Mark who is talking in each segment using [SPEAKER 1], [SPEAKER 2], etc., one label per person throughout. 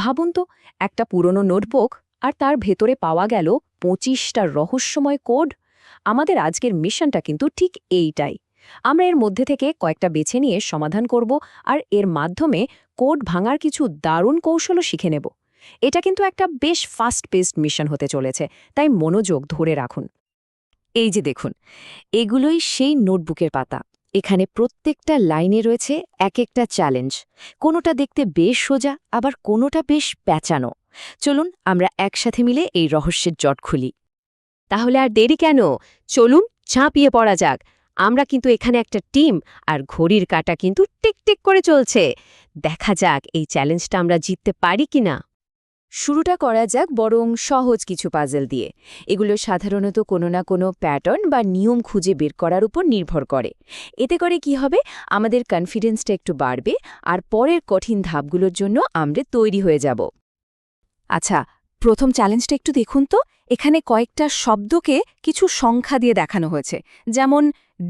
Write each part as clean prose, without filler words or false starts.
[SPEAKER 1] ভাবুন তো, একটা পুরনো নোটবুক আর তার ভেতরে পাওয়া গেল 25টা রহস্যময় কোড। আমাদের আজকের মিশনটা কিন্তু ঠিক এইটাই। আমরা এর মধ্যে থেকে কয়েকটা বেছে নিয়ে সমাধান করব, আর এর মাধ্যমে কোড ভাঙার কিছু দারুণ কৌশলও শিখে নেব। এটা কিন্তু একটা বেশ ফাস্ট পেসড মিশন হতে চলেছে, তাই মনোযোগ ধরে রাখুন। এই যে দেখুন, এগুলোই সেই নোটবুকের পাতা। এখানে প্রত্যেকটা লাইনে রয়েছে এক একটা চ্যালেঞ্জ। কোনোটা দেখতে বেশ সোজা, আবার কোনোটা বেশ প্যাঁচানো। চলুন আমরা একসাথে মিলে এই রহস্যের জট খুলি। তাহলে আর দেরি কেন, চলুন ঝাঁপিয়ে পড়া যাক। আমরা কিন্তু এখানে একটা টিম, আর ঘড়ির কাঁটা কিন্তু টিকটিক করে চলছে। দেখা যাক এই চ্যালেঞ্জটা আমরা জিততে পারি কিনা। শুরুটা করা যাক বরং সহজ কিছু পাজল দিয়ে। এগুলো সাধারণত কোনো না কোনো প্যাটার্ন বা নিয়ম খুঁজে বের করার উপর নির্ভর করে। এতে করে কি হবে, আমাদের কনফিডেন্সটা একটু বাড়বে, আর পরের কঠিন ধাপগুলোর জন্য আমরা তৈরি হয়ে যাব। আচ্ছা, প্রথম চ্যালেঞ্জটা একটু দেখুন তো। এখানে কয়েকটা শব্দকে কিছু সংখ্যা দিয়ে দেখানো হয়েছে। যেমন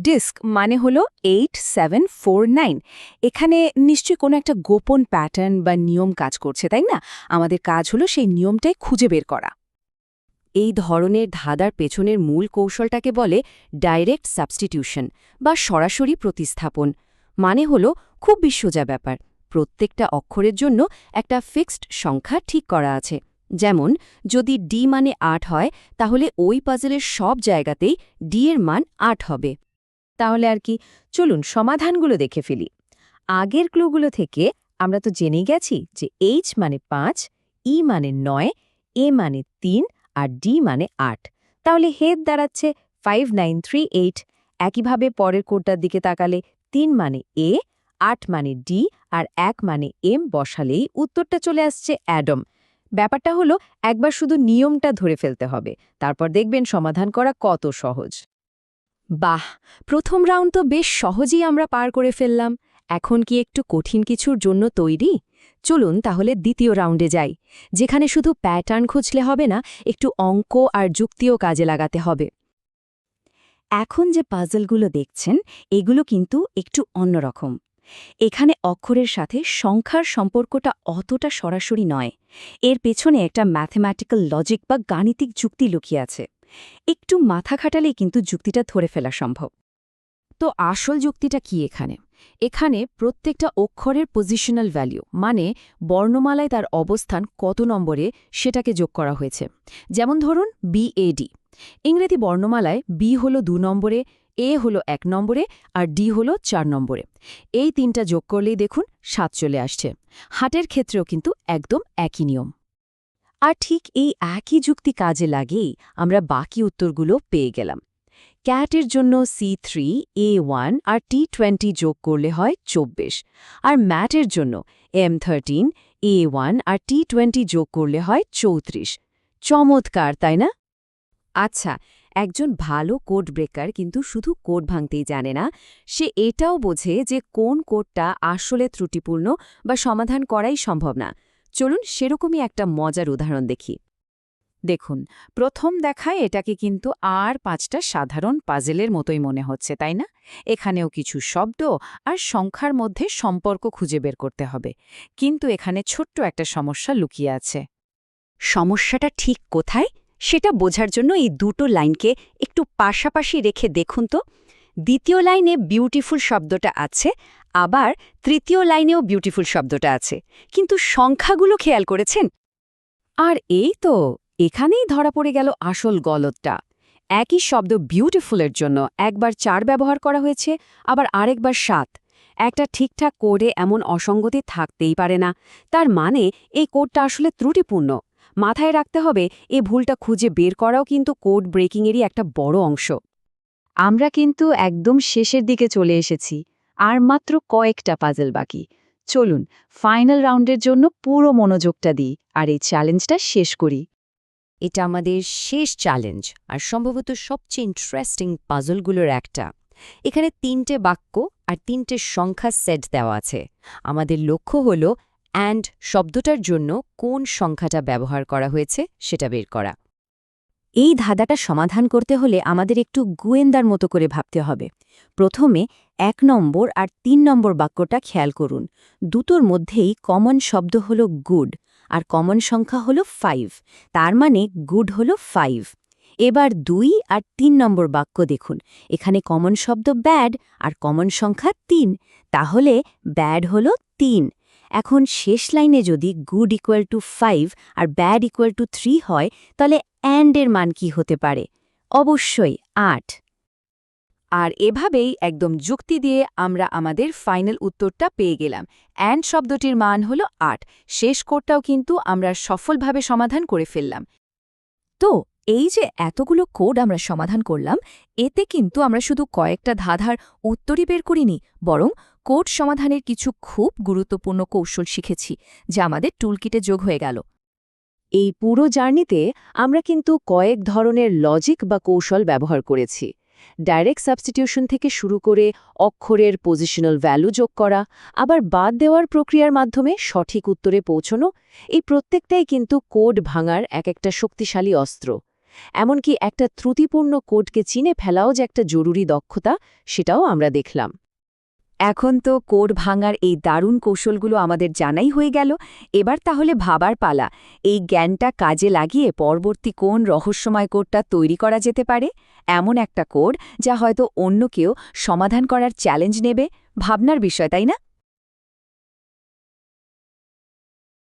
[SPEAKER 1] ডিস্ক মানে হলো 8749। এখানে নিশ্চয়ই কোনো একটা গোপন প্যাটার্ন বা নিয়ম কাজ করছে, তাই না? আমাদের কাজ হলো সেই নিয়মটাই খুঁজে বের করা। এই ধরনের ধাঁধার পেছনের মূল কৌশলটাকে বলে ডাইরেক্ট সাবস্টিটিউশন বা সরাসরি প্রতিস্থাপন। মানে হলো খুব সোজা ব্যাপার। প্রত্যেকটা অক্ষরের জন্য একটা ফিক্সড সংখ্যা ঠিক করা আছে। যেমন যদি ডি মানে 8 হয়, তাহলে ওই পাজলের সব জায়গাতেই ডি এর মান 8 হবে। তাহলে আর কি, চলুন সমাধানগুলো দেখে ফেলি। আগের ক্লুগুলো থেকে আমরা তো জেনেই গেছি যে এইচ মানে 5, ই মানে 9, এ মানে 3 আর ডি মানে 8। তাহলে হেড দাঁড়াচ্ছে 5938। একইভাবে পরের কোডটার দিকে তাকালে 3 মানে এ, 8 মানে ডি আর 1 মানে এম বসালেই উত্তরটা চলে আসছে অ্যাডম। ব্যাপারটা হলো একবার শুধু নিয়মটা ধরে ফেলতে হবে, তারপর দেখবেন সমাধান করা কত সহজ। বাহ, প্রথম রাউন্ড তো বেশ সহজেই আমরা পার করে ফেললাম। এখন কি একটু কঠিন কিছুর জন্য তৈরি? চলুন তাহলে দ্বিতীয় রাউন্ডে যাই, যেখানে শুধু প্যাটার্ন খুঁজলে হবে না, একটু অঙ্ক আর যুক্তিও কাজে লাগাতে হবে। এখন যে পাজলগুলো দেখছেন, এগুলো কিন্তু একটু অন্যরকম। এখানে অক্ষরের সাথে সংখ্যার সম্পর্কটা অতটা সরাসরি নয়। এর পেছনে একটা ম্যাথমেটিক্যাল লজিক বা গাণিতিক যুক্তি লুকিয়ে আছে। একটু মাথা খাটালেই কিন্তু যুক্তিটা ধরে ফেলা সম্ভব। তো আসল যুক্তিটা কি এখানে? এখানে প্রত্যেকটা অক্ষরের পজিশনাল ভ্যালু, মানে বর্ণমালায় তার অবস্থান কত নম্বরে, সেটাকে যোগ করা হয়েছে। যেমন ধরুন BAD। ইংরেজি বর্ণমালায় বি হল 2 নম্বরে, এ হল 1 নম্বরে আর ডি হল 4 নম্বরে। এই তিনটা যোগ করলেই দেখুন 7 চলে আসছে। হাটের ক্ষেত্রেও কিন্তু একদম একই নিয়ম। আর ঠিক এই একই যুক্তি কাজে লাগেই আমরা বাকি উত্তরগুলো পেয়ে গেলাম। ক্যাটের জন্য C3, A1 আর T20 যোগ করলে হয় 24, আর ম্যাটের জন্য M13, A1 আর T20 যোগ করলে হয় 34। চমৎকার, তাই না? আচ্ছা, একজন ভালো কোড ব্রেকার কিন্তু শুধু কোড ভাঙতেই জানে না, সে এটাও বোঝে যে কোন কোডটা আসলে ত্রুটিপূর্ণ বা সমাধান করাই সম্ভব না। চলুন সেরকমই একটা মজার উদাহরণ দেখি। দেখুন, প্রথম দেখায় এটাকে কিন্তু আর 5টা সাধারণ পাজেলের মতোই মনে হচ্ছে, তাই না? এখানেও কিছু শব্দ আর সংখ্যার মধ্যে সম্পর্ক খুঁজে বের করতে হবে। কিন্তু এখানে ছোট্ট একটা সমস্যা লুকিয়ে আছে। সমস্যাটা ঠিক কোথায় সেটা বোঝার জন্য এই দুটো লাইনকে একটু পাশাপাশি রেখে দেখুন তো। দ্বিতীয় লাইনে বিউটিফুল শব্দটা আছে, আবার তৃতীয় লাইনেও বিউটিফুল শব্দটা আছে, কিন্তু সংখ্যাগুলো খেয়াল করেছেন? আর এই তো, এখানেই ধরা পড়ে গেল আসল গলতটা। একই শব্দ বিউটিফুলের জন্য একবার 4 ব্যবহার করা হয়েছে, আবার আরেকবার 7। একটা ঠিকঠাক কোডে এমন অসঙ্গতি থাকতেই পারে না। তার মানে এই কোডটা আসলে ত্রুটিপূর্ণ। মাথায় রাখতে হবে, এই ভুলটা খুঁজে বের করাও কিন্তু কোড ব্রেকিংয়েরই একটা বড় অংশ। আমরা কিন্তু একদম শেষের দিকে চলে এসেছি। আর মাত্র কয়েকটা পাজল বাকি। চলুন ফাইনাল রাউন্ডের জন্য পুরো মনোযোগটা দিই আর এই চ্যালেঞ্জটা শেষ করি। এটা আমাদের শেষ চ্যালেঞ্জ, আর সম্ভবত সবচেয়ে ইন্টারেস্টিং পাজলগুলোর একটা। এখানে 3টে বাক্য আর 3টে সংখ্যা সেট দেওয়া আছে। আমাদের লক্ষ্য হল অ্যান্ড শব্দটার জন্য কোন সংখ্যাটা ব্যবহার করা হয়েছে সেটা বের করা। এই ধাঁধাটা সমাধান করতে হলে আমাদের একটু গোয়েন্দার মতো করে ভাবতে হবে। প্রথমে 1 নম্বর আর 3 নম্বর বাক্যটা খেয়াল করুন। দুটোর মধ্যেই কমন শব্দ হল গুড,
[SPEAKER 2] আর কমন সংখ্যা হলো 5, তার মানে গুড হলো 5। এবার 2 আর 3 নম্বর বাক্য দেখুন, এখানে কমন শব্দ ব্যাড আর কমন সংখ্যা 3, তাহলে ব্যাড হলো 3। এখন শেষ লাইনে যদি গুড ইকুয়াল টু 5 আর ব্যাড ইকুয়াল টু 3 হয়, তাহলে অ্যান্ডের মান কি হতে পারে? অবশ্যই 8।
[SPEAKER 1] আর এভাবেই একদম যুক্তি দিয়ে আমরা আমাদের ফাইনাল উত্তরটা পেয়ে গেলাম। অ্যান্ড শব্দটির মান হল 8। শেষ কোডটাও কিন্তু আমরা সফলভাবে সমাধান করে ফেললাম। তো এই যে এতগুলো কোড আমরা সমাধান করলাম, এতে কিন্তু আমরা শুধু কয়েকটা ধাঁধার উত্তরই বের করিনি, বরং কোড সমাধানের কিছু খুব গুরুত্বপূর্ণ কৌশল শিখেছি, যা আমাদের টুলকিটে যোগ হয়ে গেল। এই পুরো জার্নিতে আমরা কিন্তু কয়েক ধরনের লজিক বা কৌশল ব্যবহার করেছি। ডাইরেক্ট সাবস্টিটিউশন থেকে শুরু করে অক্ষরের পজিশনাল ভ্যালু যোগ করা, আবার বাদ দেওয়ার প্রক্রিয়ার মাধ্যমে সঠিক উত্তরে পৌঁছনো, এই প্রত্যেকটাই কিন্তু কোড ভাঙার একটা শক্তিশালী অস্ত্র। এমনকি একটা ত্রুটিপূর্ণ কোডকে চিনে ফেলাও যে একটা জরুরি দক্ষতা, সেটাও আমরা দেখলাম। এখন তো কোড ভাঙার এই দারুণ কৌশলগুলো আমাদের জানাই হয়ে গেল। এবার তাহলে ভাবার পালা, এই জ্ঞানটা কাজে লাগিয়ে পরবর্তী কোন রহস্যময় কোডটা তৈরি করা যেতে পারে, এমন একটা কোড যা হয়তো অন্য কেউ সমাধান করার চ্যালেঞ্জ নেবে। ভাবনার বিষয়, তাই না?